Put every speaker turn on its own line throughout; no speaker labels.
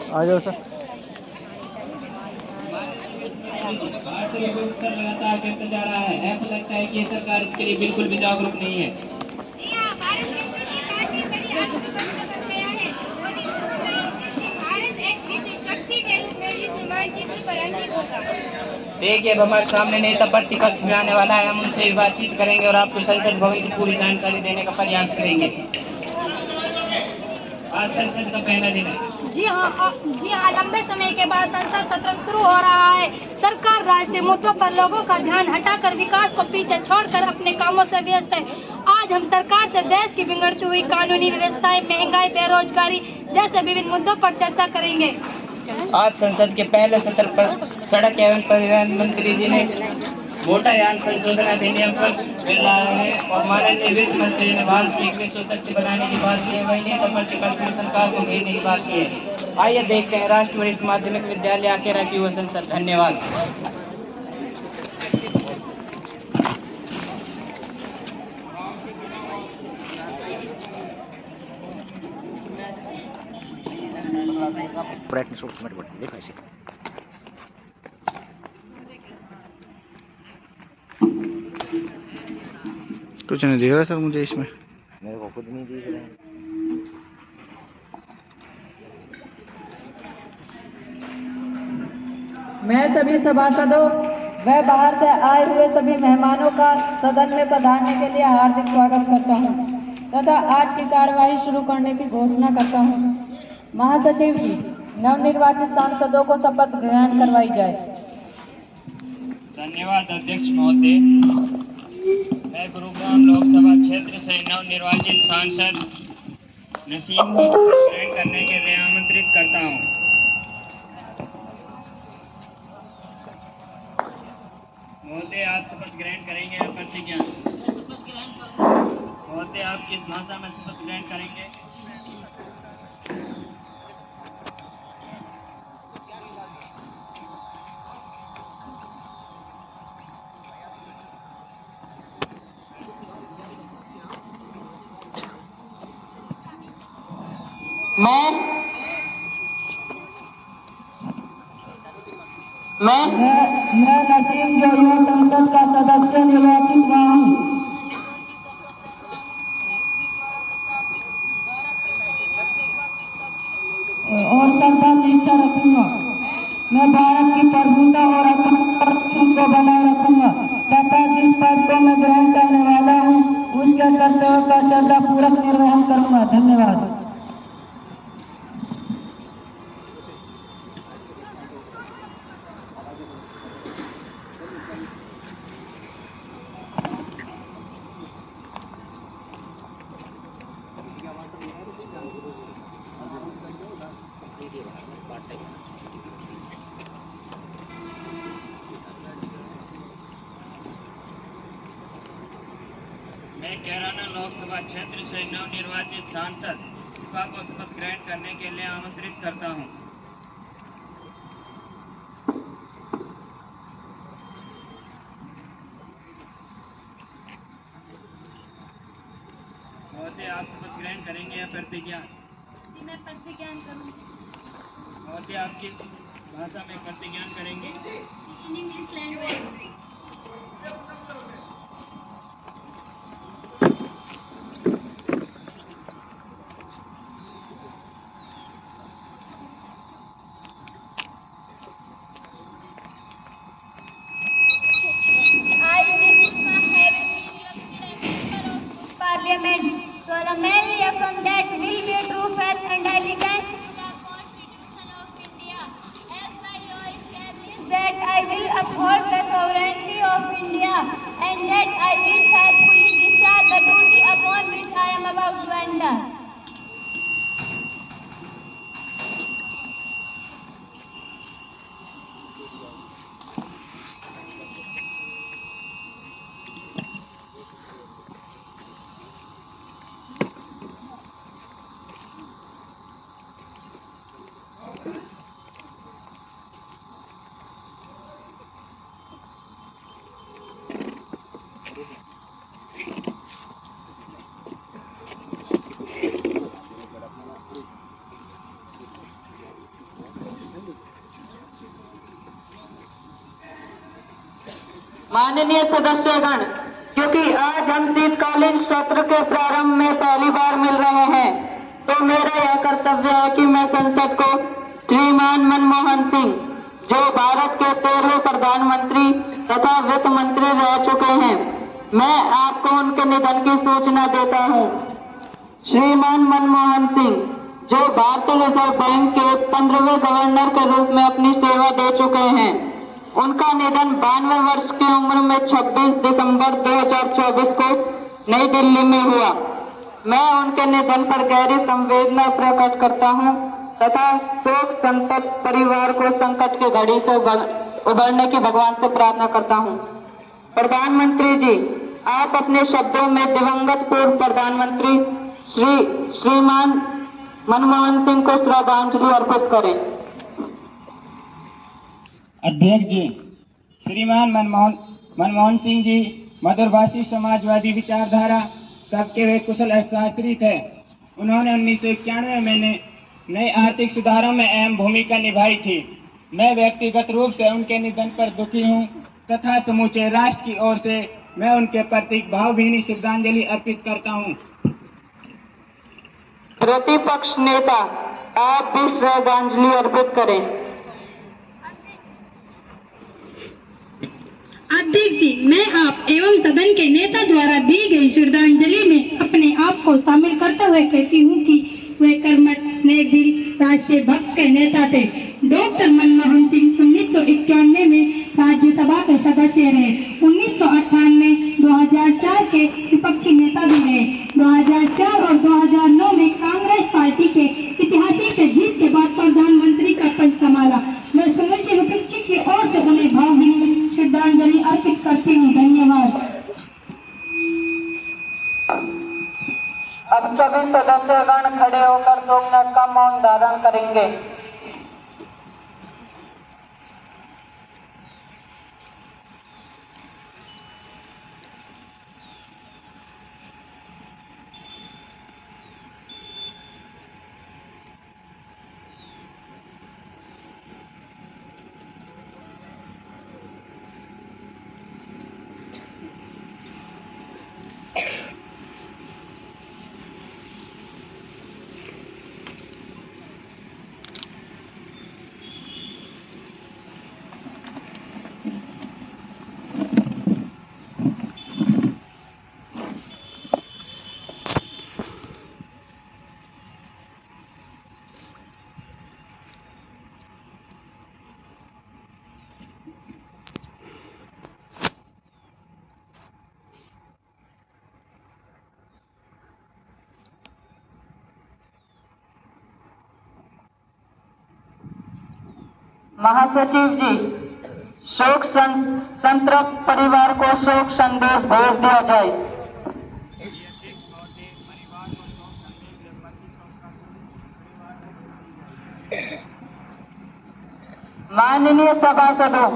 आ जाओ सर।
लगातार गिरता जा रहा है। ऐसा लगता है कि सरकार इसके लिए बिल्कुल भी जागरूक नहीं है। भारत एक विश्व शक्ति के रूप में विश्व मानचित्र पर अंकित होगा। देखिए, अब हमारे सामने नेता प्रतिपक्ष में आने वाला है। हम उनसे भी बातचीत करेंगे और आपको संसद भवन की पूरी जानकारी देने का प्रयास करेंगे। आज संसद का पहला दिन है। जी हाँ, लंबे समय के बाद संसद सत्र शुरू हो रहा है। सरकार राष्ट्रीय मुद्दों पर लोगों का ध्यान हटाकर विकास को पीछे छोड़कर अपने कामों से व्यस्त है। आज हम सरकार से देश की बिगड़ती हुई कानूनी व्यवस्थाएं, महंगाई, बेरोजगारी जैसे विभिन्न मुद्दों पर चर्चा करेंगे। आज संसद के पहले सत्र पर सड़क एवं परिवहन मंत्री जी ने मोटरयान संशोधन अधिनियम पर बिल लाए हैं और माननीय वित्त मंत्री ने भारत की एक विश्व शक्ति बनाने की बात की है। वही नेता प्रतिपक्ष ने सरकार को घेरने की बात की है। आइए देखते हैं राष्ट्रीय वरिष्ठ माध्यमिक विद्यालय आकेरा की युवा संसद। धन्यवाद।
ब्राइटनेस ऑटोमेटिक बटन देखा इसे। कुछ नहीं दिख रहा सर मुझे इसमें। मेरे को खुद नहीं दिख रहा है।
मैं सभी सभासदों व बाहर से आए हुए सभी मेहमानों का सदन में पधारने के लिए हार्दिक स्वागत करता हूं तथा आज की कार्यवाही शुरू करने की घोषणा करता हूं। महासचिव जी, नवनिर्वाचित सांसदों को शपथ ग्रहण करवाई जाए।
धन्यवाद अध्यक्ष महोदय। मैं गुरुग्राम लोकसभा क्षेत्र से नवनिर्वाचित सांसद नसीम को शपथ ग्रहण करने के लिए आमंत्रित करता हूं। महोदय, आप शपथ ग्रहण करेंगे या प्रतिज्ञा? महोदय, आप किस भाषा में शपथ ग्रहण करेंगे?
मैं नसीम जो युवा संसद का सदस्य निर्वाचित हुआ हूँ और श्रद्धा निष्ठा रखूंगा। मैं भारत की प्रभुता और अखंडता को बनाए रखूंगा तथा जिस पद को मैं ग्रहण करने वाला हूँ उसके कर्तव्य का श्रद्धापूर्वक निर्वहन करूंगा। धन्यवाद।
मैं कैराना लोकसभा क्षेत्र से नवनिर्वाचित सांसद शिफा को शपथ ग्रहण करने के लिए आमंत्रित करता हूं। महोदय, आप शपथ ग्रहण करेंगे या प्रतिज्ञा?
मैं प्रतिज्ञा करूंगी।
महोदय, आप किस भाषा में प्रतिज्ञा करेंगे?
In English language. Parliament solemnly affirm that will be true faith and allegiance to the Constitution of India as by law established, that I will uphold the sovereignty of India and that I will faithfully discharge the duty upon which I am about to enter.
माननीय सदस्यगण, क्योंकि आज हम शीतकालीन सत्र के प्रारंभ में पहली बार मिल रहे हैं, तो मेरा यह कर्तव्य है कि मैं संसद को श्रीमान मनमोहन सिंह, जो भारत के 13वें प्रधानमंत्री तथा वित्त मंत्री रह चुके हैं, मैं आपको उनके निधन की सूचना देता हूं। श्रीमान मनमोहन सिंह, जो भारतीय रिजर्व बैंक के 15वें गवर्नर के रूप में अपनी सेवा दे चुके हैं, उनका निधन 92 वर्ष की उम्र में 26 दिसंबर 2024 को नई दिल्ली में हुआ। मैं उनके निधन पर गहरी संवेदना प्रकट करता हूं तथा शोक संतप्त परिवार को संकट की घड़ी से उबरने की भगवान से प्रार्थना करता हूं। प्रधानमंत्री जी, आप अपने शब्दों में दिवंगत पूर्व प्रधानमंत्री श्रीमान मनमोहन सिंह को श्रद्धांजलि अर्पित करें।
अध्यक्ष जी, श्रीमान मनमोहन सिंह जी मधुरभाषी समाजवादी विचारधारा, सबके वे कुशल अर्थशास्त्री थे। उन्होंने 1991 में नए आर्थिक सुधारों में अहम भूमिका निभाई थी। मैं व्यक्तिगत रूप से उनके निधन पर दुखी हूं तथा समूचे राष्ट्र की ओर से मैं उनके प्रति भावभीनी श्रद्धांजलि अर्पित करता हूं।
प्रतिपक्ष नेता, आप भी श्रद्धांजलि अर्पित करें।
अध्यक्ष जी, मैं आप एवं सदन के नेता द्वारा दी गई श्रद्धांजलि में अपने आप को शामिल करते हुए कहती हूँ कि वे कर्मठ, नेकदिल, राष्ट्रीय भक्त के नेता थे। डॉक्टर मनमोहन सिंह 1991 में राज्यसभा के सदस्य रहे। 1998 2004 के विपक्षी नेता भी रहे। 2004 और 2009 में कांग्रेस पार्टी के ऐतिहासिक जीत के बाद प्रधानमंत्री का पद संभाला। मैं समूचे विपक्षी की ओर से उन्हें भावभीनी श्रद्धांजलि अर्पित करती हूँ। धन्यवाद।
अब सभी सदस्यगण खड़े होकर 2 मिनट का मौन धारण करेंगे। महासचिव जी, शोक संतप्त परिवार को शोक संदेश भेज दिया जाए। माननीय सभासदों,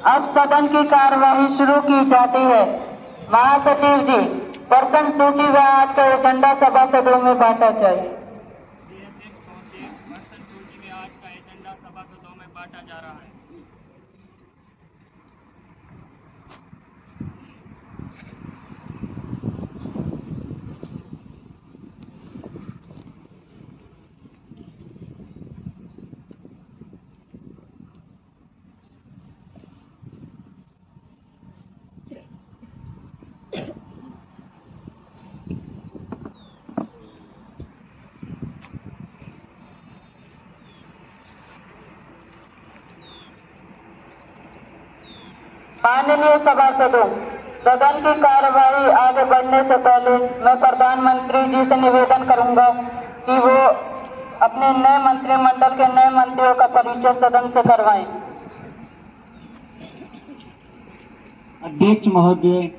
अब सदन की कार्यवाही शुरू की जाती है। महासचिव जी, प्रश्न सूची व आज का एजेंडा सभासदों में बांटा जाए।
बांटा जा रहा है।
माननीय सभासदों, सदन की कार्यवाही आगे बढ़ने से पहले मैं प्रधानमंत्री जी से निवेदन करूंगा कि वो अपने नए मंत्रिमंडल के नए मंत्रियों का परिचय सदन से करवाएं।
अध्यक्ष महोदय,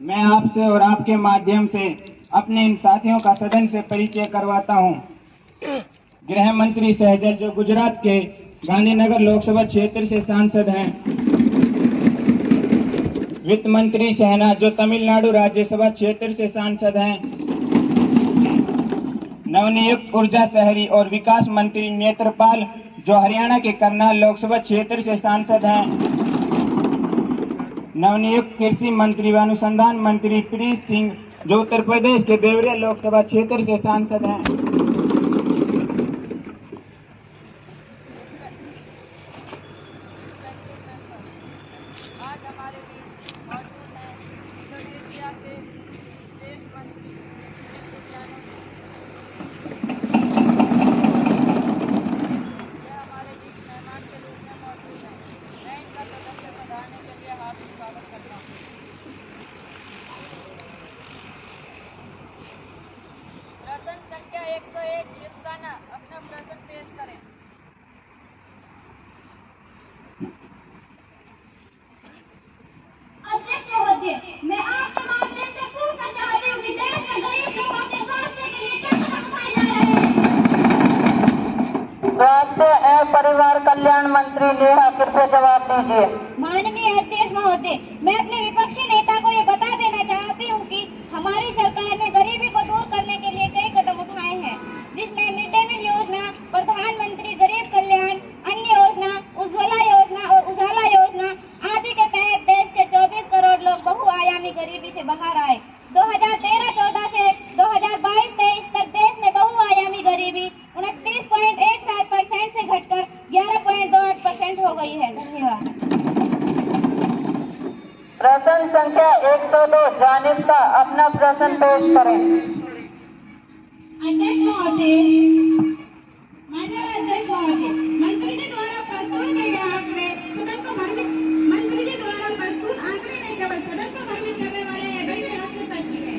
मैं आपसे और आपके माध्यम से अपने इन साथियों का सदन से परिचय करवाता हूं। गृह मंत्री सहजल, जो गुजरात के गांधीनगर लोकसभा क्षेत्र से सांसद हैं। वित्त मंत्री सहना, जो तमिलनाडु राज्यसभा क्षेत्र से सांसद हैं। नवनियुक्त ऊर्जा, शहरी और विकास मंत्री नेत्रपाल, जो हरियाणा के करनाल लोकसभा क्षेत्र से सांसद हैं। नवनियुक्त कृषि मंत्री व अनुसंधान मंत्री प्रीत सिंह, जो उत्तर प्रदेश के देवरिया लोकसभा क्षेत्र से सांसद हैं।
आज हमारे बीच मौजूद हैं इंडोनेशिया के विदेश मंत्री यह हमारे बीच मेहमान के रूप में मौजूद हैं। मैं इनका सदन में पधारने के लिए हार्दिक स्वागत करता हूँ। प्रश्न संख्या 101 लिल्साना अपना प्रश्न पेश करें।
अध्यक्ष महोदय, मैं आपके माध्यम से पूछना चाहती हूँ कि देश में गरीब लोगों के स्वास्थ्य के लिए क्या कदम उठाए जा रहे हैं?
स्वास्थ्य एवं परिवार कल्याण मंत्री नेहा, कृपया जवाब दीजिए।
माननीय अध्यक्ष महोदय, मैं अपने विपक्षी नेता को ये बता देना चाहती हूँ कि हमारी सरकार ने गरीबी को दूर करने के लिए कई कदम उठाए हैं, जिसमें मिड डे मील योजना, प्रधानमंत्री गरीब कल्याण अन्न योजना, उज्ज्वला योजना और उजाला योजना आदि के तहत देश के 24 करोड़ लोग बहुआयामी गरीबी से बाहर आए। 2013-14 से 2022-23 तक देश में बहुआयामी गरीबी 29.17% से घटकर 11.28% हो गई है। धन्यवाद।
प्रश्न संख्या 102 जानिस्ता अपना प्रश्न पेश करें।
अध्यक्ष महोदय, माननीय अध्यक्ष महोदय, मंत्री जी द्वारा प्रस्तुत आंकड़े सदन को भ्रमित मंत्री जी द्वारा प्रस्तुत आंकड़े नहीं केवल सदन को भ्रमित करने वाले हैं, बल्कि राष्ट्र तक की है।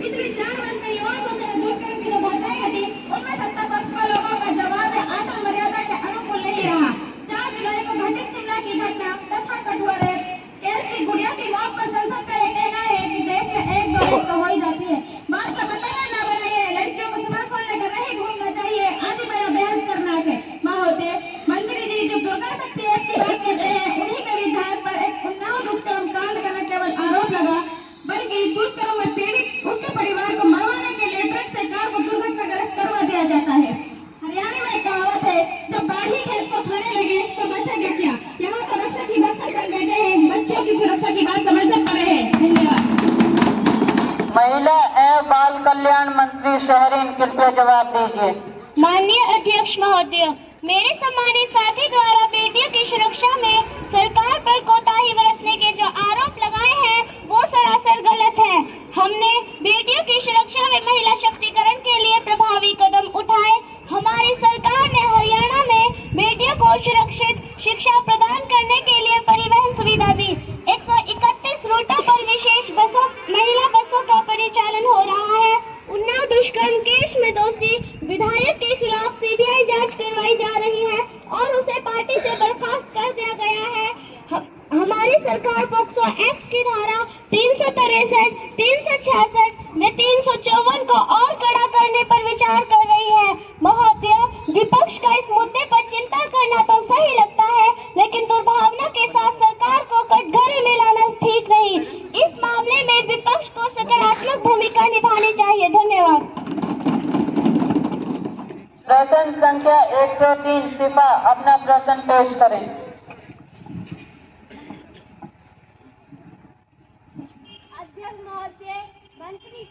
पिछले 4 वर्ष में युवाओं को दूर करने की जो घटनाएं घटी, उनमें सत्ता पक्ष पर लोगों का जवाब है आत्म मर्यादा के अनुकूल नहीं रहा। 4 जुलाई को घटित शिमला की घटना तथा कठुआ रेप केस की गुड़िया की मौत पर संसद का यह कहना है कि देश में 1-2 रेप तो हो ही जाती है। बात का बताना न बनाइए, लड़कियों को स्मार्टफोन लेकर नहीं घूमना चाहिए, आदि बड़ा बहस करना है। महोदय, मंत्री जी जो दुर्गा शक्ति एक्ट की बात करते हैं, उन्हीं के विधायक पर एक उन्नाव दुष्कर्म कांड का न केवल आरोप लगा, बल्कि दुष्कर्म में पीड़ित उसके परिवार को मरवाने के लिए ट्रक से कार को दुर्घटनाग्रस्त करवा दिया जाता है। हरियाणा में एक कहावत है, जब बाढ़ी खेत को खाने लगे तो बचेगा क्या? यहाँ तो रक्षा की बात कर बैठे हैं, बच्चों की सुरक्षा की बात समझते पड़े हैं। धन्यवाद।
महिला एवं बाल कल्याण मंत्री शहरीन, कृपया जवाब दीजिए।
माननीय अध्यक्ष महोदय, मेरे सम्मानित साथी द्वारा बेटियों की सुरक्षा में सरकार पर कोताही बरतने के जो आरोप लगाए हैं, वो सरासर गलत है। हमने बेटियों की सुरक्षा में महिला शक्तिकरण के लिए प्रभावी कदम उठाए। हमारी सरकार ने हरियाणा में बेटियों को सुरक्षित शिक्षा प्रदान करने के लिए परिवहन सुविधा दी। 131 रूटों पर विशेष बसों, महिला बसों का परिचालन हो रहा है। उन्नाव दुष्कर्म केस में दोषी विधायक के खिलाफ सीबीआई जांच करवाई जा रही है और उसे पार्टी से बर्खास्त कर दिया गया है। हमारी सरकार पॉक्सो एक्ट की धारा 363, 366 में 354 को और कड़ा करने पर विचार कर रही है। महोदय, विपक्ष का इस मुद्दे पर चिंता करना तो सही लगता है, लेकिन दुर्भावना के साथ सरकार को कटघरे में लाना ठीक नहीं। इस मामले में विपक्ष को सकारात्मक भूमिका निभानी चाहिए। धन्यवाद।
प्रश्न संख्या 103 शिफा अपना प्रश्न पेश करें।
अध्यक्ष महोदय, मंत्री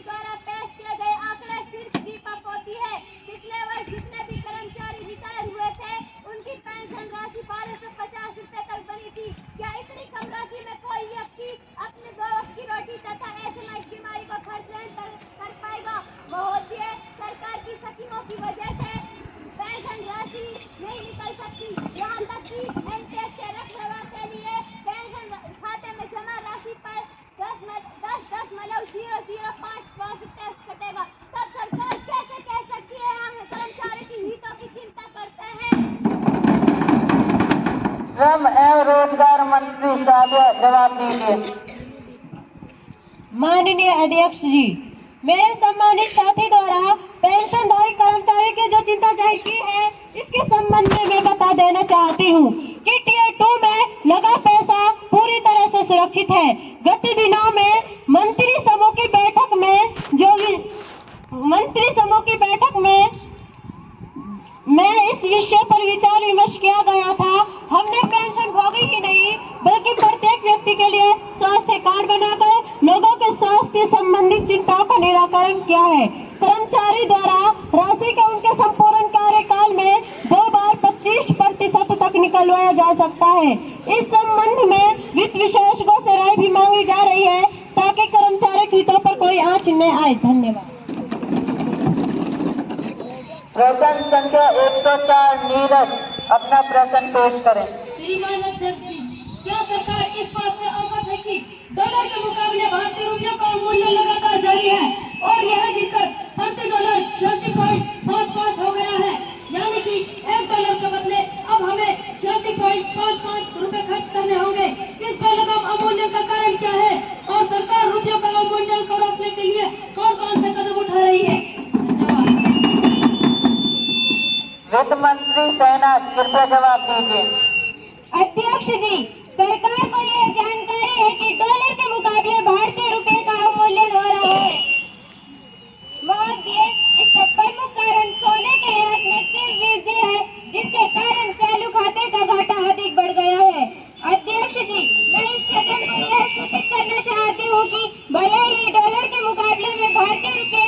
द्वारा पेश किए गए आंकड़े सिर्फ दीपा पोती है। पिछले वर्ष जितने भी कर्मचारी रिटायर हुए थे, उनकी पेंशन राशि 1250 रुपए तक बनी थी। क्या इतनी कम राशि में कोई व्यक्ति अपने 2 वक्त की रोटी तथा एसएमएस बीमारी को खर्च नहीं कर पाएगा? महोदय, सरकार की स्कीमों की वजह से पेंशन राशि नहीं निकल सकती। यहाँ तक कि एनपीएस के रखरखाव के लिए पेंशन खाते में जमा राशि पर 10.005% टैक्स कटेगा। तब सरकार कैसे कह सकती है हम कर्मचारी की हितों की चिंता करते हैं?
श्रम एवं रोजगार मंत्री शालिया, जवाब दीजिए।
माननीय अध्यक्ष जी, मेरे सम्मानित साथी द्वारा पेंशनधारी कर्मचारी की जो चिंता जाहिर की है, इसके संबंध में मैं बता देना चाहती हूँ कि टियर 2 में लगा पैसा पूरी तरह से सुरक्षित है। गत दिनों में मंत्री समूह की बैठक में में इस विषय पर विचार विमर्श किया गया था। हमने पेंशन भोगी ही नहीं बल्कि प्रत्येक व्यक्ति के लिए स्वास्थ्य कार्ड बनाकर लोगों के स्वास्थ्य संबंधित चिंताओं का निराकरण किया है। कर्मचारी द्वारा राशि के उनके संपूर्ण कार्यकाल में 2 बार 25% तक निकलवाया जा सकता है। इस संबंध में वित्त विशेषज्ञों से राय भी मांगी जा रही है ताकि कर्मचारी हितों पर कोई आंच न आए। धन्यवाद।
प्रश्न संख्या 104 नीरज अपना प्रश्न पेश करें।
श्रीमान अध्यक्ष जी, क्या सरकार इस बात से अवगत है कि डॉलर के मुकाबले भारतीय रुपये का मूल्य लगातार जारी है और यह गिरकर $30.86.55 हो गया है, यानी कि $1 के बदले अब हमें 86.55 रुपए खर्च करने होंगे। इस बेलगाम अवमूल्यन का कारण क्या है और सरकार रुपयों का अवमूल्यन को रोकने के लिए कौन कौन से कदम उठा रही है?
वित्त मंत्री सहनाज कृपया जवाब दीजिए।
अध्यक्ष जी, सरकार को यह जानकारी है कि डॉलर के मुकाबले भारतीय रुपए का अवमूल्यन हो रहा है। इसका प्रमुख कारण सोने के आयात में तीव्र वृद्धि है, जिसके कारण चालू खाते का घाटा अधिक बढ़ गया है। अध्यक्ष जी, मैं इस सदन को यह सूचित करना चाहती हूँ कि भले ही डॉलर के मुकाबले में भारतीय रुपए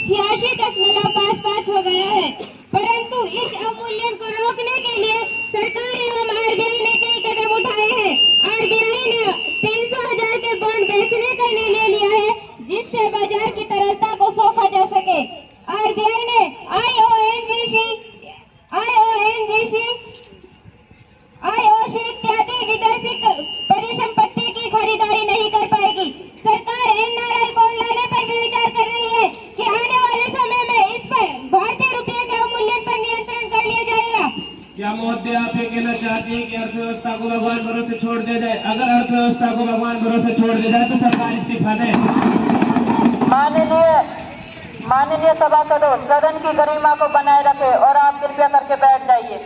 86.55 हो गया है, परंतु इस अवमूल्यन को रोकने के लिए सरकार एवं आरबीआई ने कई कदम उठाए हैं। आरबीआई ने 300,000 के बॉन्ड बेचने का निर्णय लिया है, जिससे बाजार की तरलता को सोखा जा सके। आरबीआई ने आईओसी इत्यादि विदेशी परिसंपत्ति की खरीदारी नहीं कर पाएगी। सरकार एनआरआई बॉन्ड लाने पर भी विचार कर रही है कि आने वाले समय में इस पर भारतीय रुपये के अवमूल्यन पर नियंत्रण कर लिया जाएगा।
क्या महोदय आप ये कहना चाहते हैं कि अर्थव्यवस्था को भगवान भरोसे छोड़ दिया जाए? अगर अर्थव्यवस्था को भगवान भरोसे छोड़ दिया जाए तो सरकार इस्तीफा दे।
माननीय सभासदों, सदन की गरिमा को बनाए रखें और आप कृपया करके बैठ जाइए।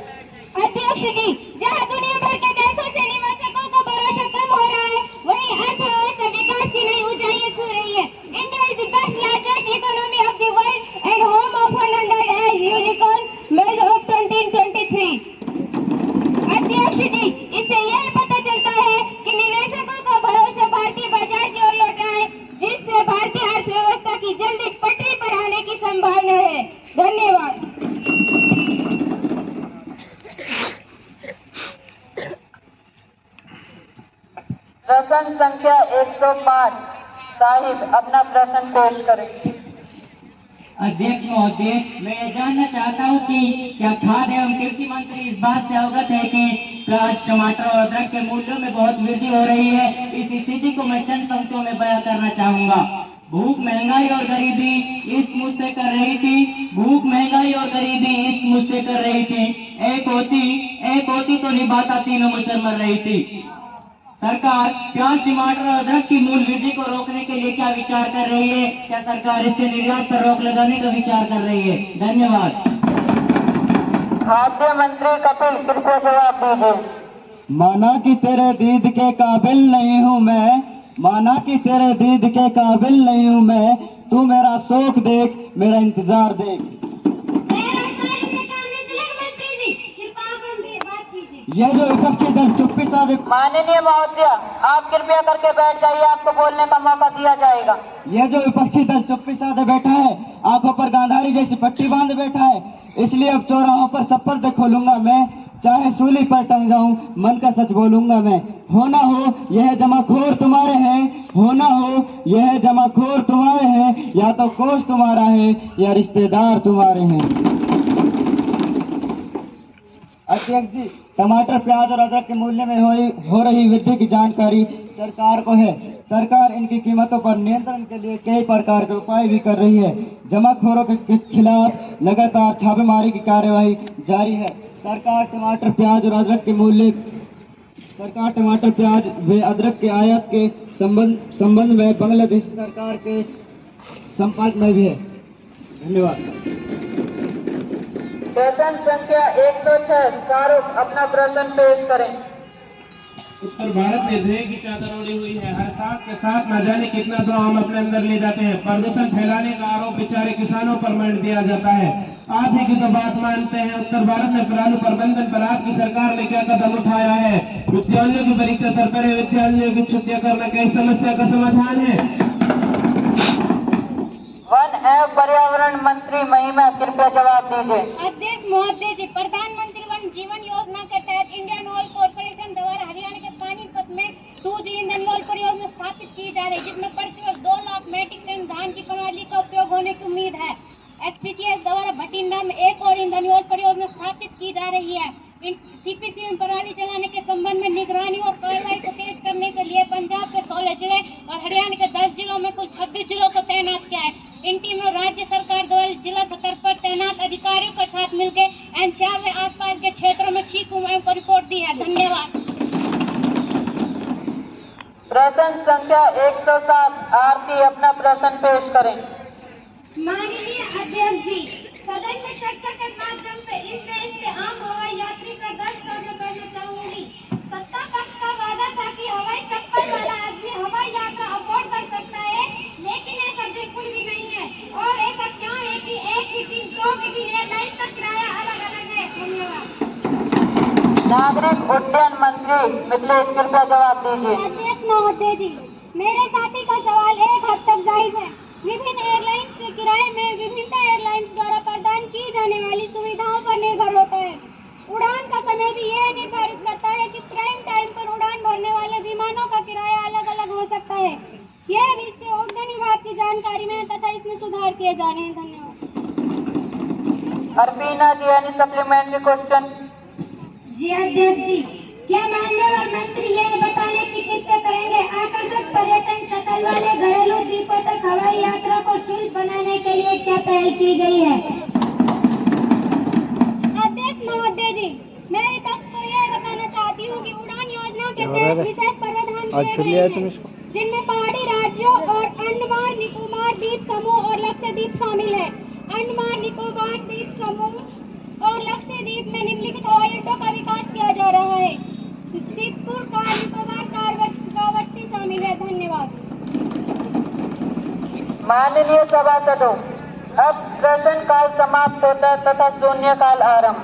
अध्यक्ष जी, जहां दुनिया भर के देशों से निवेशकों का भरोसा कम हो रहा है, वहीं अर्थव्यवस्था विकास की नई ऊंचाइयां छू रही है। India is the best largest economy of the world and home of 100 as unicorn मेज ऑफ 2023। अध्यक्ष जी, इससे यह पता चलता है कि निवेशकों का भरोसा भारतीय बाजार की ओर लौट रहा है, जिससे भारतीय अर्थव्यवस्था की जल्दी पटरी पर आने की संभावना है। धन्यवाद।
प्रश्न संख्या 105 साहिब अपना प्रश्न पेश करें।
अध्यक्ष महोदय, मैं ये जानना चाहता हूँ कि क्या खाद्य एवं कृषि मंत्री इस बात से अवगत है कि प्याज, टमाटर और अदरक के मूल्यों में बहुत वृद्धि हो रही है? इस स्थिति को मैं चंद पंक्तियों में बयां करना चाहूंगा। भूख, महंगाई और गरीबी इस मुझसे कर रही थी। भूख, महंगाई और गरीबी इस मुझसे कर रही थी। एक होती तो निभाता तीनों मुझसे मर रही थी। सरकार प्याज, टमाटर और अदरक की मूल्य वृद्धि को रोकने के लिए क्या विचार कर रही है? क्या सरकार इसके निर्यात पर रोक लगाने का विचार कर रही है? धन्यवाद।
खाद्य मंत्री कपिल कृपया जवाब दीजिए।
माना कि तेरे दीद के काबिल नहीं हूँ मैं, माना कि तेरे दीद के काबिल नहीं हूँ मैं, तू मेरा शौक देख, मेरा इंतजार देख। ये जो विपक्षी दल चुप्पी साधे।
माननीय महोदय, आप कृपया करके बैठ जाइए, आपको बोलने का मौका दिया जाएगा।
ये जो विपक्षी दल चुप्पी साधे बैठा है, आंखों पर गांधारी जैसी पट्टी बांध बैठा है, इसलिए अब चौराहों पर सपर्द खोलूंगा मैं, चाहे सूली पर टंग जाऊं, मन का सच बोलूंगा मैं। होना हो यह जमाखोर तुम्हारे हैं, होना हो यह जमाखोर तुम्हारे हैं, या तो कोष तुम्हारा है या रिश्तेदार तुम्हारे हैं। अध्यक्ष जी, टमाटर, प्याज और अदरक के मूल्य में हो रही वृद्धि की जानकारी सरकार को है। सरकार इनकी कीमतों पर नियंत्रण के लिए कई प्रकार के उपाय भी कर रही है। जमाखोरों के खिलाफ लगातार छापेमारी की कार्यवाही जारी है। सरकार टमाटर, प्याज व अदरक के आयात के संबंध में बांग्लादेश सरकार के संपर्क में भी है। धन्यवाद।
प्रश्न संख्या 106 शाहरुख अपना प्रश्न पेश करें।
उत्तर भारत में धुएं की चादर ओढ़ी हुई है। हर सांस के साथ न जाने कितना धुआं हम अपने अंदर ले जाते हैं। प्रदूषण फैलाने का आरोप बेचारे किसानों पर मंड दिया जाता है। आप ही की तो बात मानते हैं। उत्तर भारत में परालू प्रबंधन पर आपकी सरकार ने क्या कदम उठाया है? विद्यालयों की परीक्षा सरकारी विद्यालयों की छुट्टियां करना कई समस्या का समाधान है।
वन एवं पर्यावरण मंत्री महिमा कृपया जवाब दीजिए।
अध्यक्ष महोदय जी, प्रधानमंत्री वन जीवन योजना के तहत इंडियन ऑयल कॉर्पोरेशन द्वारा हरियाणा के पानीपत में 2G ईंधन ऑयल परियोजना स्थापित की जा रही है, जिसमें प्रति वर्ष 2 लाख मेट्रिक टन धान की प्रणाली का उपयोग होने की उम्मीद है। SPCS द्वारा भटिंडा में एक और ईंधन ऑयल परियोजना स्थापित की जा रही है। CPC में प्रणाली चलाने के संबंध में निगरानी और कार्रवाई को तेज करने के लिए पंजाब के 16 जिले और हरियाणा के 10 जिलों में कुल 26 जिलों को तैनात किया है। इन टीमों राज्य सरकार द्वारा जिला स्तर पर तैनात अधिकारियों के साथ मिलकर एनसीआर व आसपास के क्षेत्रों में सीखों को रिपोर्ट दी है। धन्यवाद।
प्रश्न संख्या 107 आरती अपना प्रश्न पेश करें।
माननीय अध्यक्ष जी, सदन में चर्चा के माध्यम से इस देश के आम हवाई यात्री का 10 करना चाहूंगी। सत्ता पक्ष का वादा था कि हवाई चप्पल वाला आदमी हवाई यात्रा अफोर्ड कर सकता है, लेकिन ऐसा बिल्कुल भी नहीं है। और ऐसा क्यों है कि एक ही दिन 100 विभिन्न एयरलाइन का किराया अलग अलग है? धन्यवाद।
नागरिक उड्डयन मंत्री मिथिलेश कृपया जवाब दीजिए।
अध्यक्ष महोदय जी, मेरे साथी का सवाल एक हद तक जायज है। विभिन्न एयरलाइंस के किराए में विभिन्न एयरलाइंस द्वारा प्रदान की जाने वाली सुविधाओं पर निर्भर होता है। उड़ान का समय भी यह निर्धारित करता है कि प्राइम टाइम पर उड़ान भरने वाले विमानों का किराया अलग अलग हो सकता है। यह विषय उड्डयन विभाग की जानकारी में है तथा इसमें सुधार किए जा रहे हैं। धन्यवाद।
अर्पीना जी, एनी सप्लीमेंट्री क्वेश्चन?
जी अध्यक्ष जी, क्या माननीय मंत्री यह बताने की कृपया करेंगे आकर्षक पर्यटन शटल वाले घरेलू द्वीपों तक हवाई यात्रा को शुल्क बनाने के लिए क्या पहल की गई है? अध्यक्ष महोदय जी, मैं विपक्ष को यह बताना चाहती हूँ कि उड़ान योजना के तहत विशेष प्रावधान किए गए हैं, जिनमें पहाड़ी राज्यों और अंडमान निकोबार द्वीप समूह और लक्षद्वीप शामिल है। अंडमान निकोबार द्वीप समूह और लक्षद्वीप में निम्नलिखित हवाई अड्डों का विकास किया जा रहा है। शिवपुर का निकोबार कावट्टी शामिल है। धन्यवाद।
माननीय सभासदों, अब प्रश्न काल समाप्त होता है तथा शून्य काल आरंभ।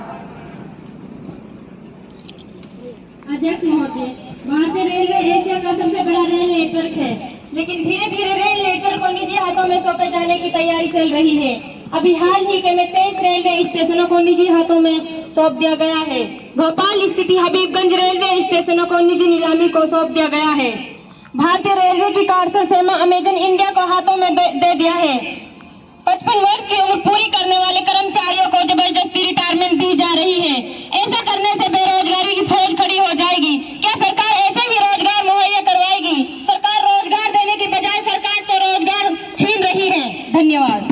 अध्यक्ष महोदय, भारतीय रेलवे एशिया का सबसे बड़ा रेल नेटवर्क है, लेकिन धीरे धीरे रेल नेटवर्क को निजी हाथों में सौंपे जाने की तैयारी चल रही है। अभी हाल ही के में 23 रेलवे स्टेशनों को निजी हाथों में सौंप दिया गया है। भोपाल स्थित हबीबगंज रेलवे स्टेशनों को निजी नीलामी को सौंप दिया गया है। भारतीय रेलवे की कार से सेवा अमेजन इंडिया को हाथों में दे दिया है। 55 वर्ष की उम्र पूरी करने वाले कर्मचारियों को जबरदस्ती रिटायरमेंट दी जा रही है। ऐसा करने से बेरोजगारी की फौज खड़ी हो जाएगी। क्या सरकार ऐसे ही रोजगार मुहैया करवाएगी? सरकार रोजगार देने की बजाय सरकार तो रोजगार छीन रही है। धन्यवाद।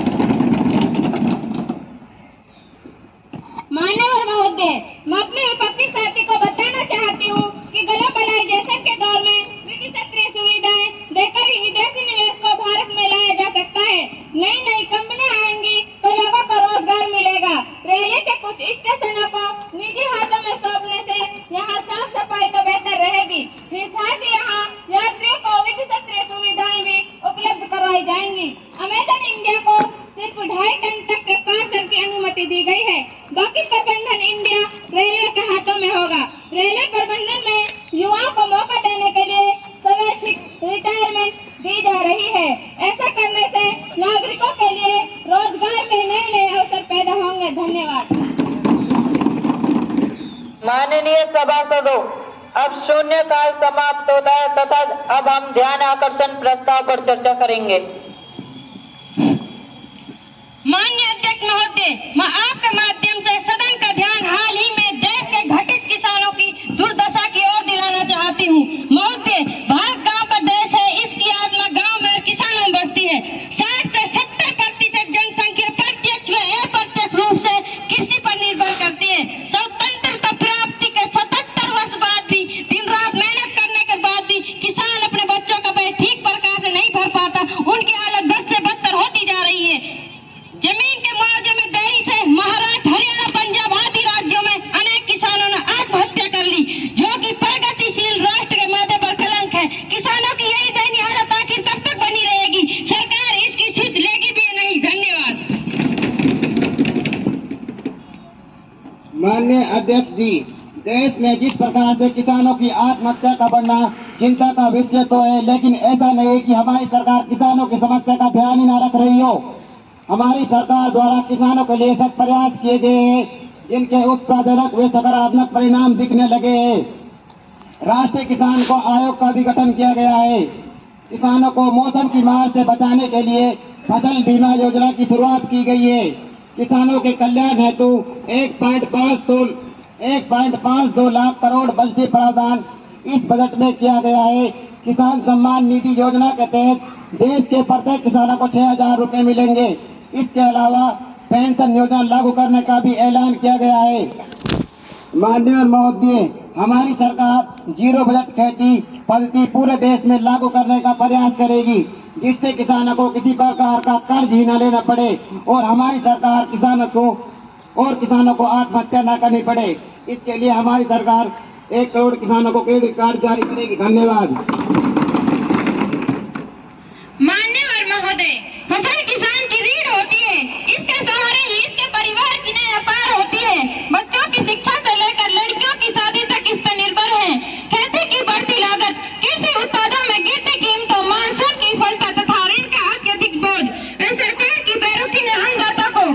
माननीय महोदय, मैं अपने विपक्षी साथी को बताना चाहती हूँ कि ग्लोबलाइजेशन के दौर में विधि सक्रिय सुविधाएं देकर ही विदेशी निवेश को भारत में लाया जा सकता है। नई नई कंपनियां आएंगी तो लोगों को रोजगार मिलेगा। रेलवे के कुछ स्टेशनों को निजी हाथों में सौंपने से यहाँ साफ सफाई तो बेहतर रहेगी, साथ ही यहाँ यात्रियों को विधि सक्रिय सुविधाएं भी उपलब्ध करवाई जाएंगी। अमेजन इंडिया को सिर्फ 2.5 टन तक के पार्सल की अनुमति दी गई है। बाकी प्रबंधन इंडिया रेलवे के हाथों में होगा। रेलवे प्रबंधन में युवाओं को मौका देने के लिए स्वैच्छिक रिटायरमेंट दी जा रही है। ऐसा करने से नागरिकों के लिए रोजगार के नए अवसर पैदा होंगे। धन्यवाद।
माननीय सभासदों, अब शून्य काल समाप्त होता है तथा अब हम ध्यान आकर्षण प्रस्ताव पर चर्चा करेंगे।
माननीय अध्यक्ष महोदय, मैं आपके माध्यम से सदन का ध्यान हाल ही में देश के घटित किसानों की दुर्दशा की ओर दिलाना चाहती हूँ। महोदय, भारत गांव का देश है, इसकी आत्मा गांव में और किसानों में बसती है। 60 से 70% जनसंख्या प्रत्यक्ष व अप्रत्यक्ष रूप से कृषि पर निर्भर करती है। स्वतंत्रता प्राप्ति के 77 वर्ष बाद भी दिन रात मेहनत करने के बाद भी किसान अपने बच्चों का पेट ठीक प्रकार से नहीं भर पाता। उनकी हालत बद से बदतर होती जा रही है। जमीन के मुआवजे में देरी से महाराष्ट्र, हरियाणा, पंजाब आदि राज्यों में अनेक किसानों ने आत्महत्या कर ली, जो कि प्रगतिशील राष्ट्र के माथे पर कलंक है।
अध्यक्ष जी, देश में जिस प्रकार से किसानों की आत्महत्या का बढ़ना चिंता का विषय तो है, लेकिन ऐसा नहीं कि हमारी सरकार किसानों की समस्या का ध्यान ही न रख रही हो। हमारी सरकार द्वारा किसानों के लिए सख्त प्रयास किए गए हैं, जिनके उत्साहजनक व सकारात्मक परिणाम दिखने लगे हैं। राष्ट्रीय किसान को आयोग का भी गठन किया गया है। किसानों को मौसम की मार से बचाने के लिए फसल बीमा योजना की शुरुआत की गई है। किसानों के कल्याण हेतु 1.52 लाख करोड़ बजटीय प्रावधान इस बजट में किया गया है। किसान सम्मान निधि योजना के तहत देश के प्रत्येक किसानों को 6,000 रुपए मिलेंगे। इसके अलावा पेंशन योजना लागू करने का भी ऐलान किया गया है। माननीय महोदय, हमारी सरकार जीरो बजट खेती पद्धति पूरे देश में लागू करने का प्रयास करेगी, जिससे किसानों को किसी प्रकार का कर्ज ही न लेना पड़े और हमारी सरकार किसानों को आत्महत्या न करनी पड़े। इसके लिए हमारी सरकार 1 करोड़ किसानों को क्रेडिट कार्ड जारी करेगी। धन्यवाद।
मान्यवर महोदय, फसल किसान की रीढ़ होती है। इसके सहारे ही इसके परिवार की नई अपार होती है। बच्चों की शिक्षा से लेकर लड़कियों की शादी तक इस पर निर्भर है। खेती की बढ़ती लागत, कृषि उत्पादों में गिरती कीमतों, मानसून की विफलता तथा ऋण का अत्यधिक बोझ व सरकार की बेरुखी ने अन्नदाता को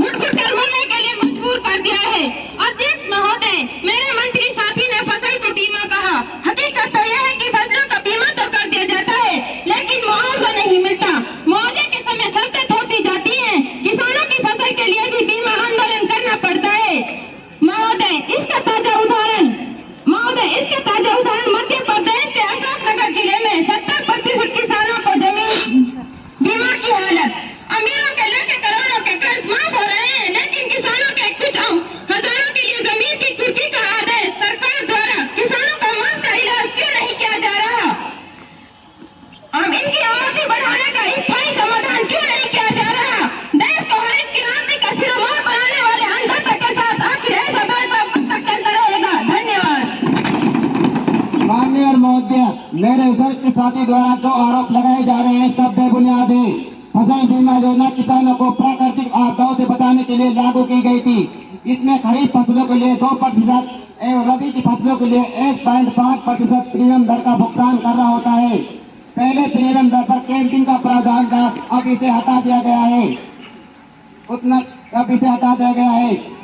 घुट-घुट कर मरने के लिए मजबूर कर दिया है। अध्यक्ष महोदय, मेरे मंत्री साथी ने फसल को बीमा कहा। हकीकत तो यह है कि फसलों का बीमा तो कर दिया जाता है, लेकिन मुआवजा नहीं मिलता। मुआवजे के समय शर्तें थोपी जाती हैं। किसानों की फसल के लिए भी बीमा आंदोलन करना पड़ता है। महोदय, इसका ताजा उदाहरण मध्य प्रदेश के अशोकनगर जिले में 70% किसानों को जमीन बीमा की हालत। अमीरों के लाखों करोड़ों के कर्ज माफ हो रहे हैं, लेकिन किसानों के कुछ हजारों के लिए जमीन की कुर्की का आदेश सरकार द्वारा किसानों का मौत का इलाज क्यों नहीं किया जा रहा? हम इनकी आमदनी बढ़ाने का स्थायी समाधान क्यों नहीं किया जा रहा? देश को हरित क्रांति का शिरोमणि बनाने वाले अन्नदाता के साथ आखिर ऐसा भेदभाव कब तक चलता रहेगा? धन्यवाद।
माननीय महोदय, मेरे उपस्थित के साथी द्वारा जो आरोप लगाए जा रहे हैं सब बेबुनियाद है। फसल बीमा योजना किसानों को प्राकृतिक आपदाओं से बचाने के लिए लागू की गई थी। इसमें खरीफ फसलों के लिए 2% एवं रबी की फसलों के लिए 1.5% प्रीमियम दर का भुगतान करना होता है। पहले प्रीमियम दर पर कैंपिंग का प्रावधान था, अब इसे हटा दिया गया है।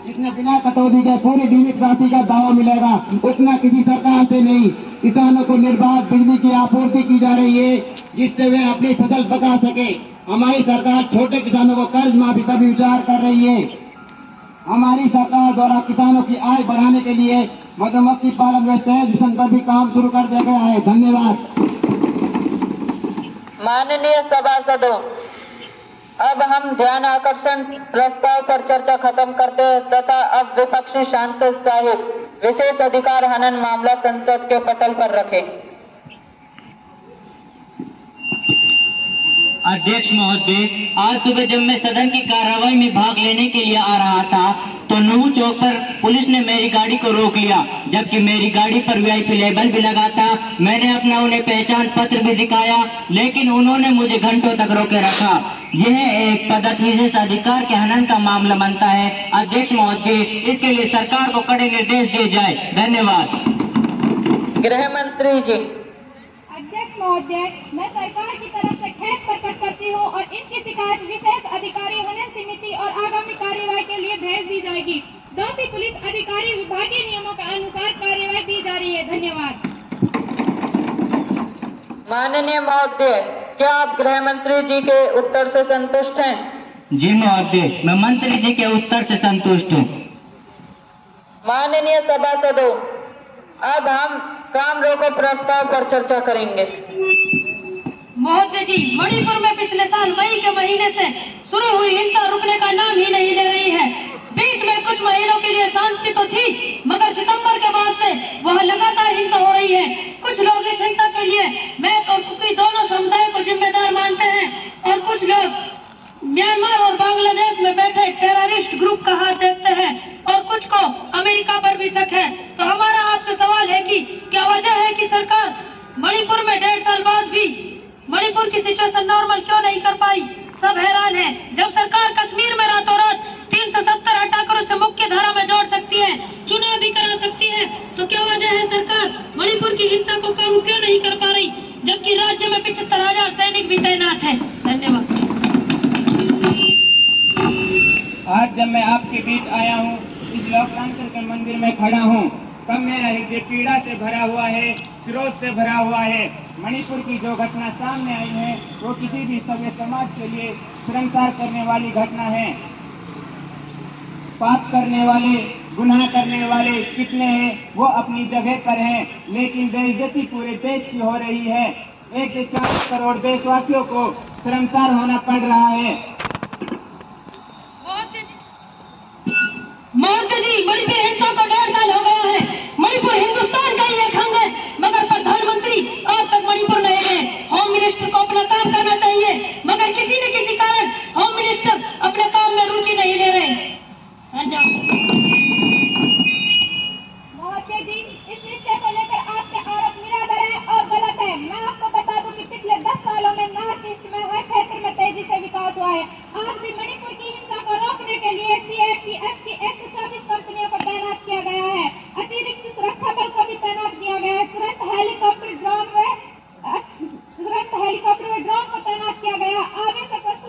इसमें बिना कटौती के पूरी बीमित राशि का दावा मिलेगा, उतना किसी सरकार से नहीं। किसानों को निर्बाध बिजली की आपूर्ति की जा रही है, जिससे वे अपनी फसल पका सके। हमारी सरकार छोटे किसानों को कर्ज माफी पर भी विचार कर रही है। हमारी सरकार द्वारा किसानों की आय बढ़ाने के लिए मधुमक्खी पालन व शहद मिशन पर भी काम शुरू कर दिया गया है। धन्यवाद।
माननीय सभासदों, अब हम ध्यान आकर्षण प्रस्ताव पर चर्चा खत्म करते हैं तथा अब विपक्षी शांति साहिब विशेष अधिकार हनन मामला संसद के पटल पर रखें।
अध्यक्ष महोदय, आज सुबह जब मैं सदन की कार्रवाई में भाग लेने के लिए आ रहा था तो नूह चौक पर पुलिस ने मेरी गाड़ी को रोक लिया, जबकि मेरी गाड़ी पर वीआईपी लेबल भी लगा था। मैंने अपना उन्हें पहचान पत्र भी दिखाया, लेकिन उन्होंने मुझे घंटों तक रोके रखा। यह एक पदक विशेष अधिकार के हनन का मामला बनता है। अध्यक्ष महोदय, इसके लिए सरकार को कड़े निर्देश दिए जाए। धन्यवाद।
गृह मंत्री जी।
अध्यक्ष महोदय, मैं सरकार की तरफ से खेद प्रकट करती हूँ और इनकी शिकायत विशेष अधिकारी हनन समिति और आगामी कार्यवाही के लिए भेज दी जाएगी। दोषी पुलिस अधिकारी विभागीय नियमों के अनुसार कार्यवाही दी जा रही है। धन्यवाद।
माननीय महोदय, क्या आप गृह मंत्री जी के उत्तर से संतुष्ट हैं?
जी महोदय, मैं मंत्री जी के उत्तर से संतुष्ट हूँ।
माननीय सभासदों, अब हम काम रोको प्रस्ताव पर चर्चा करेंगे।
महोदय जी, मणिपुर में पिछले साल मई के महीने से शुरू हुई हिंसा रुकने का नाम ही नहीं ले रही है। बीच में कुछ महीनों के लिए शांति तो थी, मगर सितंबर के बाद से वह लगातार हिंसा हो रही है। कुछ लोग इस हिंसा के लिए मैं और कुकी दोनों समुदाय को जिम्मेदार मानते हैं और कुछ लोग म्यांमार और बांग्लादेश में बैठे टेररिस्ट ग्रुप का हाथ देखते हैं और कुछ को अमेरिका पर भी शक है। तो हमारा आपसे सवाल है कि क्या वजह है कि सरकार मणिपुर में 1.5 साल बाद भी मणिपुर की सिचुएशन नॉर्मल क्यों नहीं कर पाई? सब हैरान है। जब सरकार कश्मीर में रातों रात 370 हटाकर उसे मुख्य धारा में जोड़ सकती है, चुने
लागू क्यों नहीं कर पा रही, जबकि राज्य में 75,000 सैनिक भी तैनात हैं? धन्यवाद।
आज जब मैं आपके बीच आया हूँ, इस लोकतंत्र के मंदिर में खड़ा हूँ, तब मेरा हृदय पीड़ा से भरा हुआ है, क्रोध से भरा हुआ है। मणिपुर की जो घटना सामने आई है वो किसी भी सभ्य समाज के लिए शर्मसार करने वाली घटना है। पाप करने वाले, गुनाह करने वाले कितने हैं वो अपनी जगह पर हैं, लेकिन बेइज्जती पूरे देश की हो रही है। 1 से 4 करोड़ देशवासियों को शर्मसार होना पड़ रहा है।
महंत जी, मणिपुर हिंसा को 1.5 साल हो गया है। मणिपुर हिंदुस्तान का ही एक अंग है, मगर प्रधानमंत्री आज तक मणिपुर नहीं गए। होम मिनिस्टर को अपना काम करना चाहिए, मगर किसी न किसी कारण होम मिनिस्टर अपने काम में रुचि नहीं ले रहे।
महोदय जी, इस विषय को लेकर आपके आरोप निराधार है और गलत है। मैं आपको बता दूं कि पिछले 10 सालों में नॉर्थ ईस्ट में हर क्षेत्र में तेजी से विकास हुआ है। आज भी मणिपुर की हिंसा को रोकने के लिए CAPF की 124 कंपनियों को तैनात किया गया है। अतिरिक्त सुरक्षा बल को भी तैनात किया गया है। तुरंत हेलीकॉप्टर में ड्रोन को तैनात किया गया। आवश्यक वस्तु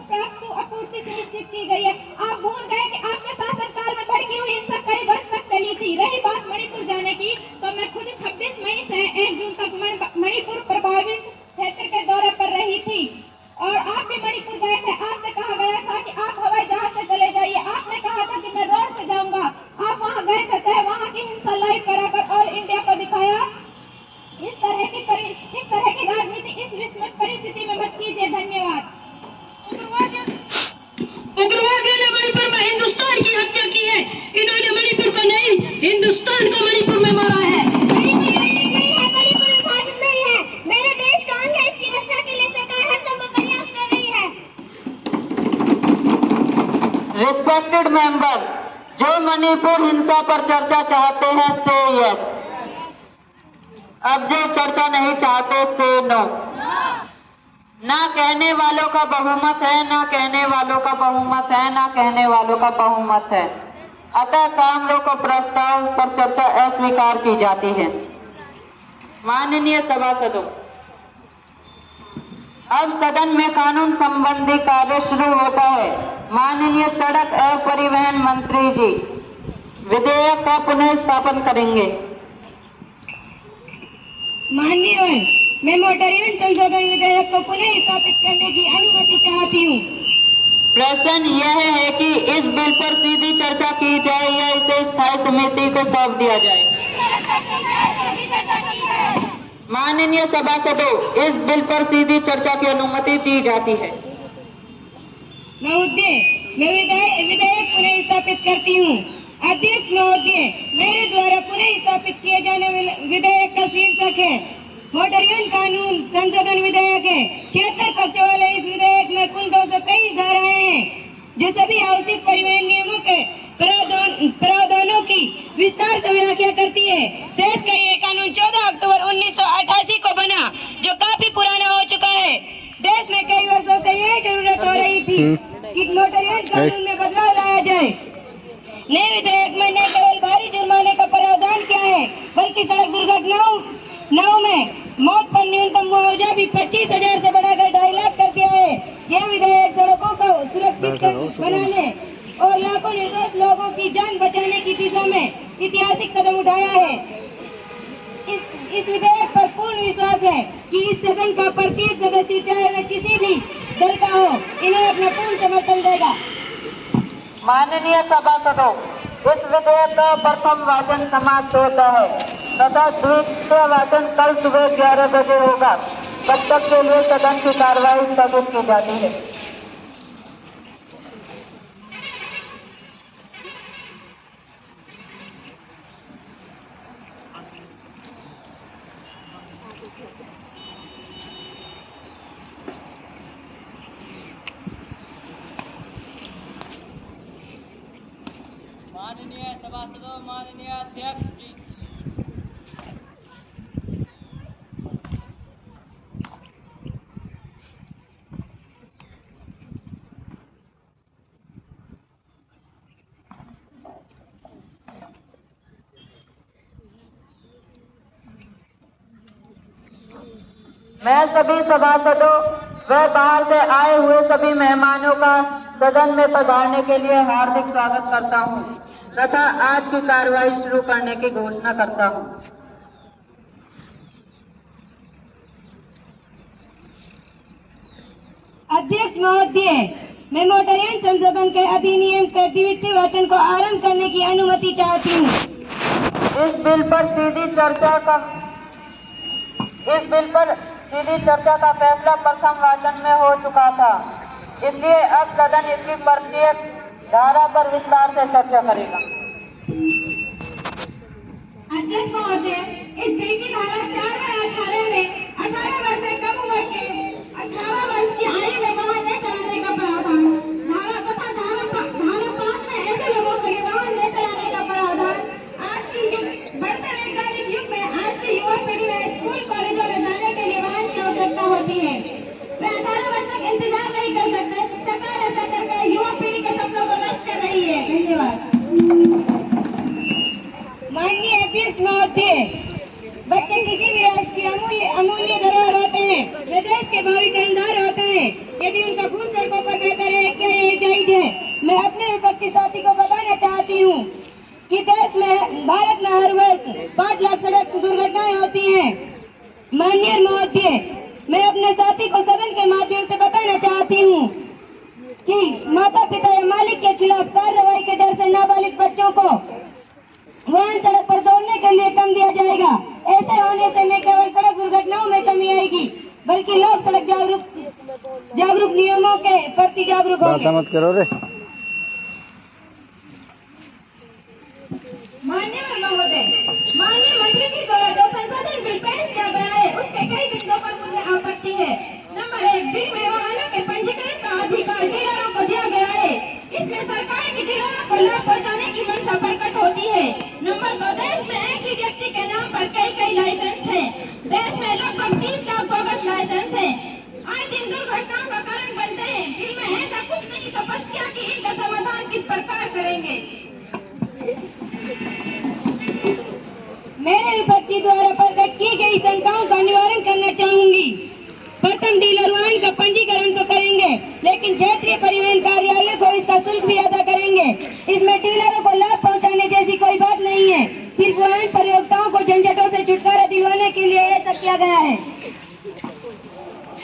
आपूर्ति सुनिश्चित की गई है। आप भूल गए कि आपके शासनकाल में भड़की हुई हिंसा कई वर्ष तक चली थी। रही बात मणिपुर जाने की, तो मैं खुद 26 मई से 1 जून तक मणिपुर प्रभावित क्षेत्र के दौरे पर रही थी और आप भी मणिपुर गए थे। आपसे कहा गया था कि आप हवाई जहाज से चले जाइए। आपने कहा था कि मैं रोड से जाऊंगा। आप वहां गए थे, वहां की हिंसा लाइव कराकर ऑल इंडिया को दिखाया। इस तरह की राजनीति इस विस्मत परिस्थिति में मत कीजिए। धन्यवाद।
उग्रवादियों ने मणिपुर में हिंदुस्तान की हत्या की है। इन्होंने मणिपुर को नहीं, हिंदुस्तान को मणिपुर में मारा है।
मणिपुर विभाजन नहीं है, मेरे देश का अंग है। इसकी रक्षा के लिए सरकार हर संभव प्रयास कर रही है।
रिस्पेक्टेड मेंबर, जो मणिपुर हिंसा पर चर्चा चाहते हैं से यस, अब जो चर्चा नहीं चाहते से नो। ना कहने वालों का बहुमत है, ना कहने वालों का बहुमत है, ना कहने वालों का बहुमत है। अतः काम रोको प्रस्ताव पर चर्चा अस्वीकार की जाती है। माननीय सभासदों, अब सदन में कानून संबंधी कार्य शुरू होता है। माननीय सड़क एवं परिवहन मंत्री जी विधेयक का पुनः स्थापन करेंगे।
माननीय, मैं मोटरयान संशोधन विधेयक को पुनः स्थापित करने की अनुमति चाहती हूँ।
प्रश्न यह है कि इस बिल पर सीधी चर्चा की जाए या इसे स्थायी समिति को सौंप दिया जाए। माननीय सभासदों, इस बिल पर सीधी चर्चा की अनुमति दी जाती है।
महोदय, मैं विधेयक पुनः स्थापित करती हूँ। अध्यक्ष महोदय, मेरे द्वारा पुनः स्थापित किए जाने वाले विधेयक का शीर्षक है मोटरयान कानून संशोधन विधेयक है। 76 पक्ष वाले इस विधेयक में कुल 223 धाराएं हैं, जो सभी आवश्यक परिवहन नियमों के प्रावधानों की विस्तार से व्याख्या करती है। देश का ये कानून 14 अक्टूबर 1988 को बना, जो काफी पुराना हो चुका है। देश में कई वर्षों से यह जरूरत हो रही थी कि मोटरयान कानून में बदलाव लाया जाए। नए विधेयक में न केवल भारी जुर्माने का प्रावधान किया है, बल्कि सड़क दुर्घटनाओं में मौत पर न्यूनतम मुआवजा भी 25,000 से बढ़ाकर 2.5 लाख कर दिया है। यह विधेयक सड़कों को सुरक्षित बनाने और लाखों निर्दोष लोगों की जान बचाने की दिशा में ऐतिहासिक कदम उठाया है। इस विधेयक पर पूर्ण विश्वास है कि इस सदन का प्रत्येक सदस्य, चाहे वह किसी भी दल का हो, इन्हें अपना पूर्ण समर्थन देगा।
माननीय सभासदों, इस विधेयक का प्रथम वाचन समाप्त होता है तथा द्वितीय वाचन कल सुबह 11 बजे होगा। तब तक के लिए सदन की कार्यवाही स्थगित की जाती है।
माननीय सभासदों, माननीय अध्यक्ष जी,
मैं सभी सभासदों व बाहर से आए हुए सभी मेहमानों का सदन में पधारने के लिए हार्दिक स्वागत करता हूं तथा आज की कार्यवाही शुरू करने की घोषणा करता हूं।
अध्यक्ष महोदय, मैं मोटरयान संशोधन के अधिनियम के द्वितीय वचन को आरंभ करने की अनुमति चाहती हूँ।
इस बिल पर सीधी चर्चा का फैसला प्रथम वाचन में हो चुका था, इसलिए अब सदन इसकी प्रत्येक धारा पर विस्तार से चर्चा करेगा।
अध्यक्ष महोदय, इस बिल की धारा 4 व 18 में 18 वर्ष से कम उम्र के 18 वर्ष की आयु में वाहन न चलाने का प्रावधान, धारा 5 में ऐसे लोगों के लिए वाहन न चलाने का प्रावधान। आज की बढ़ते वैज्ञानिक युग में आज की युवा पीढ़ी में स्कूल कॉलेजों में जाने के लिए वाहन की आवश्यकता होती है। वे 18 वर्ष तक इंतजार नहीं कर सकते। सरकार ऐसा करके युवा पीढ़ी के सपनों को नष्ट कर रही है। धन्यवाद। माननीय अध्यक्ष महोदय, बच्चे किसी भी राष्ट्र की अमूल्य धरोहर होते हैं। वे देश के भावी कर्णधार होते हैं। यदि उनका खून सड़कों पर बहता रहे, क्या यह जायज है? मैं अपने विपक्षी साथी को बताना चाहती हूँ कि भारत में हर वर्ष 5 लाख सड़क दुर्घटनाएं होती हैं। माननीय महोदय, मैं अपने साथी को सदन के माध्यम से बताना चाहती हूँ कि माता पिता या मालिक के खिलाफ कार्रवाई के डर से नाबालिग बच्चों को वाहन सड़क पर दौड़ने के लिए कम दिया जाएगा। ऐसे होने से न केवल सड़क दुर्घटनाओं में कमी आएगी, बल्कि लोग सड़क जागरूक नियमों के प्रति जागरूक होंगे।
मत करो रे।
माननीय महोदय, माननीय मंत्री जी द्वारा जो संशोधन बिल पेश किया गया है, उसके कई बिंदुओं पर मुझे आपत्ति है। नंबर 1, बिल में वाहनों के पंजीकरण का अधिकार डीलरों को दिया गया है। इसमें सरकार की डीलरों को लाभ पहुंचाने की मंशा प्रकट होती है। नंबर 2, देश में एक ही व्यक्ति के नाम पर कई लाइसेंस हैं। देश में लगभग 30 लाख बोगस लाइसेंस हैं। आज दिन दुर्घटनाओं का कारण बनते हैं। बिल में ऐसा कुछ नहीं स्पष्ट किया कि इनका समाधान किस प्रकार करेंगे। मेरे विपक्षी द्वारा प्रकट की गई शंकाओं का निवारण करना चाहूंगी। प्रथम, डीलर वाहन का पंजीकरण तो करेंगे, लेकिन क्षेत्रीय परिवहन कार्यालय को इसका शुल्क भी अदा करेंगे। इसमें डीलरों को लाभ पहुंचाने जैसी कोई बात नहीं है। सिर्फ वाहन प्रयोक्ताओं को झंझटों से छुटकारा दिलवाने के लिए ऐसा किया गया है।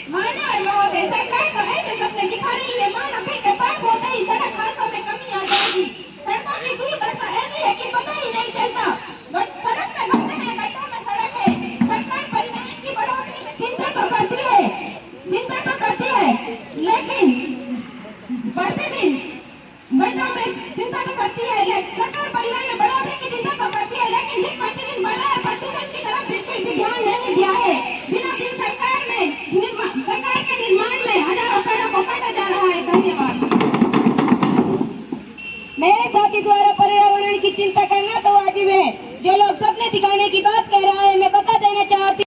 माननीय महोदय, सरकार तो ऐसे सपने दिखा रही है मानो बिल के पास होते ही सड़क हादसों में कमी आ जाएगी। सड़कों की दुर्दशा ऐसी है कि पता ही नहीं चलता। सड़क में गड्ढे हैं, गड्ढों में सड़क है। सरकार परिवहन की बढ़ोतरी में चिंता तो करती है, लेकिन बढ़ते दिन गड्ढों में चिंता तो करती है। सरकार परिवहन में बढ़ोतरी की चिंता तो करती है, लेकिन दिन प्रतिदिन बढ़ रहा है प्रदूषण की तरफ बिल्कुल भी ध्यान नहीं दिया है। दिनों दिन सरकार के निर्माण में हजारों पेड़ों को काटा जा रहा है। धन्यवाद। मेरे साथी द्वारा पर्यावरण की चिंता करना तो वाजिब है। जो लोग सपने दिखाने की बात कह रहा है, मैं बता देना चाहती